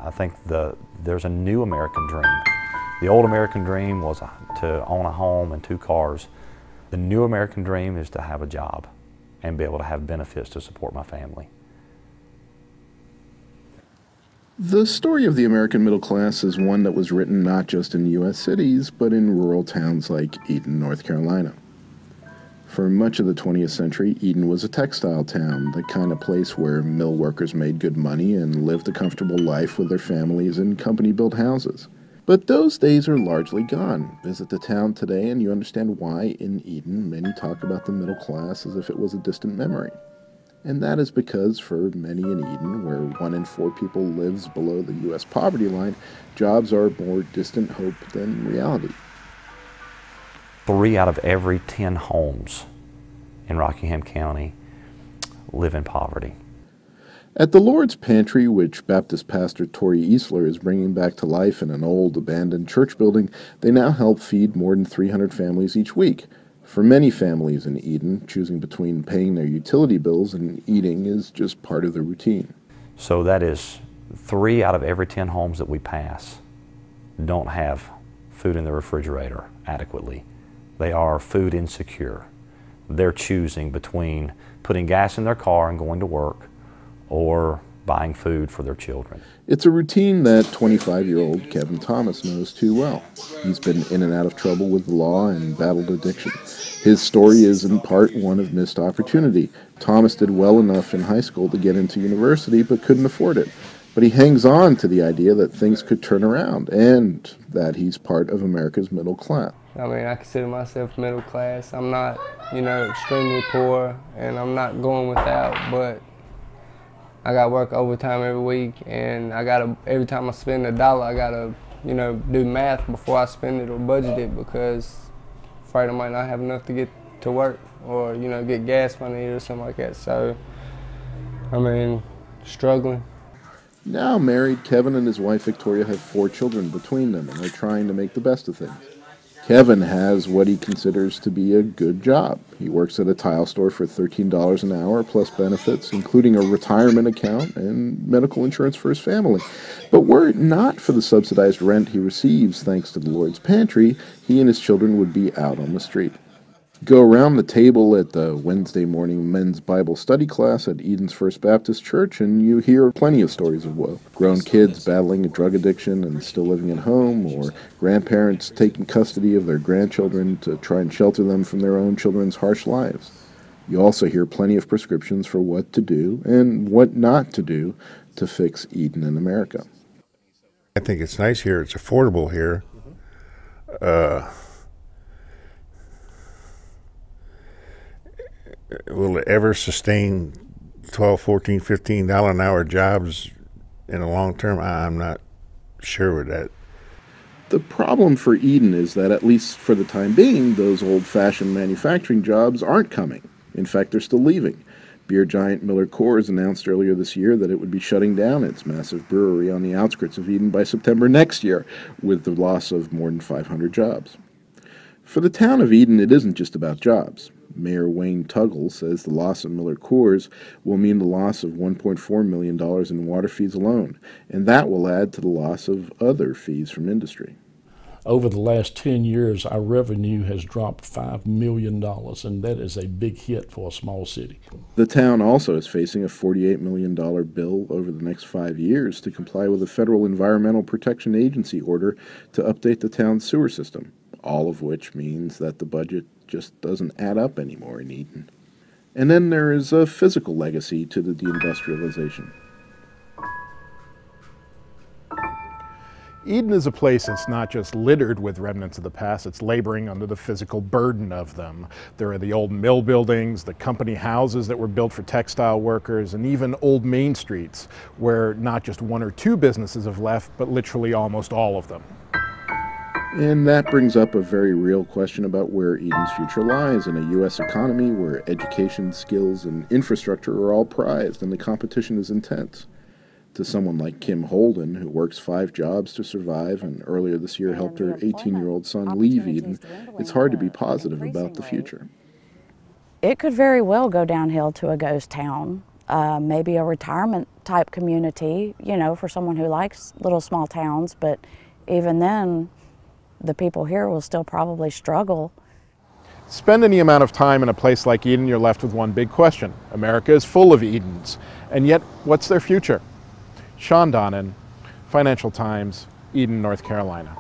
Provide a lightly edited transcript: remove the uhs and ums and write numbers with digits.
I think there's a new American dream. The old American dream was to own a home and 2 cars. The new American dream is to have a job and be able to have benefits to support my family. The story of the American middle class is one that was written not just in U.S. cities, but in rural towns like Eden, North Carolina. For much of the 20th century, Eden was a textile town, the kind of place where mill workers made good money and lived a comfortable life with their families in company-built houses. But those days are largely gone. Visit the town today and you understand why in Eden many talk about the middle class as if it was a distant memory. And that is because for many in Eden, where 1 in 4 people lives below the U.S. poverty line, jobs are more distant hope than reality. 3 out of every 10 homes in Rockingham County live in poverty. At the Lord's Pantry, which Baptist pastor Torrey is bringing back to life in an old abandoned church building, they now help feed more than 300 families each week. For many families in Eden, choosing between paying their utility bills and eating is just part of the routine. So that is 3 out of every 10 homes that we pass don't have food in the refrigerator adequately. They are food insecure. They're choosing between putting gas in their car and going to work or buying food for their children. It's a routine that 25-year-old Kevin Thomas knows too well. He's been in and out of trouble with the law and battled addiction. His story is in part one of missed opportunity. Thomas did well enough in high school to get into university but couldn't afford it. But he hangs on to the idea that things could turn around and that he's part of America's middle class. I mean, I consider myself middle class. I'm not, extremely poor, and I'm not going without, but I got to work overtime every week, and every time I spend $1, I got to, do math before I spend it or budget it, because I'm afraid I might not have enough to get to work or, get gas money or something like that. So, I mean, struggling. Now married, Kevin and his wife Victoria have 4 children between them, and they're trying to make the best of things. Kevin has what he considers to be a good job. He works at a tile store for $13 an hour plus benefits, including a retirement account and medical insurance for his family. But were it not for the subsidized rent he receives thanks to the Lord's Pantry, he and his children would be out on the street. Go around the table at the Wednesday morning men's Bible study class at Eden's First Baptist Church, and you hear plenty of stories of woe. Grown kids battling a drug addiction and still living at home, or grandparents taking custody of their grandchildren to try and shelter them from their own children's harsh lives. You also hear plenty of prescriptions for what to do and what not to do to fix Eden in America. I think it's nice here. It's affordable here. Will it ever sustain $12, $14, $15 an hour jobs in the long term? I'm not sure with that. The problem for Eden is that, at least for the time being, those old-fashioned manufacturing jobs aren't coming. In fact, they're still leaving. Beer giant Miller Coors announced earlier this year that it would be shutting down its massive brewery on the outskirts of Eden by September next year, with the loss of more than 500 jobs. For the town of Eden, it isn't just about jobs. Mayor Wayne Tuggle says the loss of Miller Coors will mean the loss of $1.4 million in water fees alone, and that will add to the loss of other fees from industry. Over the last 10 years, our revenue has dropped $5 million, and that is a big hit for a small city. The town also is facing a $48 million bill over the next 5 years to comply with a federal Environmental Protection Agency order to update the town's sewer system, all of which means that the budget just doesn't add up anymore in Eden. And then there is a physical legacy to the deindustrialization. Eden is a place that's not just littered with remnants of the past, it's laboring under the physical burden of them. There are the old mill buildings, the company houses that were built for textile workers, and even old main streets where not just 1 or 2 businesses have left, but literally almost all of them. And that brings up a very real question about where Eden's future lies in a U.S. economy where education, skills, and infrastructure are all prized and the competition is intense. To someone like Kim Holden, who works 5 jobs to survive and earlier this year helped her 18-year-old son leave Eden, it's hard to be positive about the future. It could very well go downhill to a ghost town. maybe a retirement type community, you know, for someone who likes little small towns, but even then, the people here will still probably struggle. Spend any amount of time in a place like Eden, you're left with one big question. America is full of Edens, and yet, what's their future? Shawn Donnan, Financial Times, Eden, North Carolina.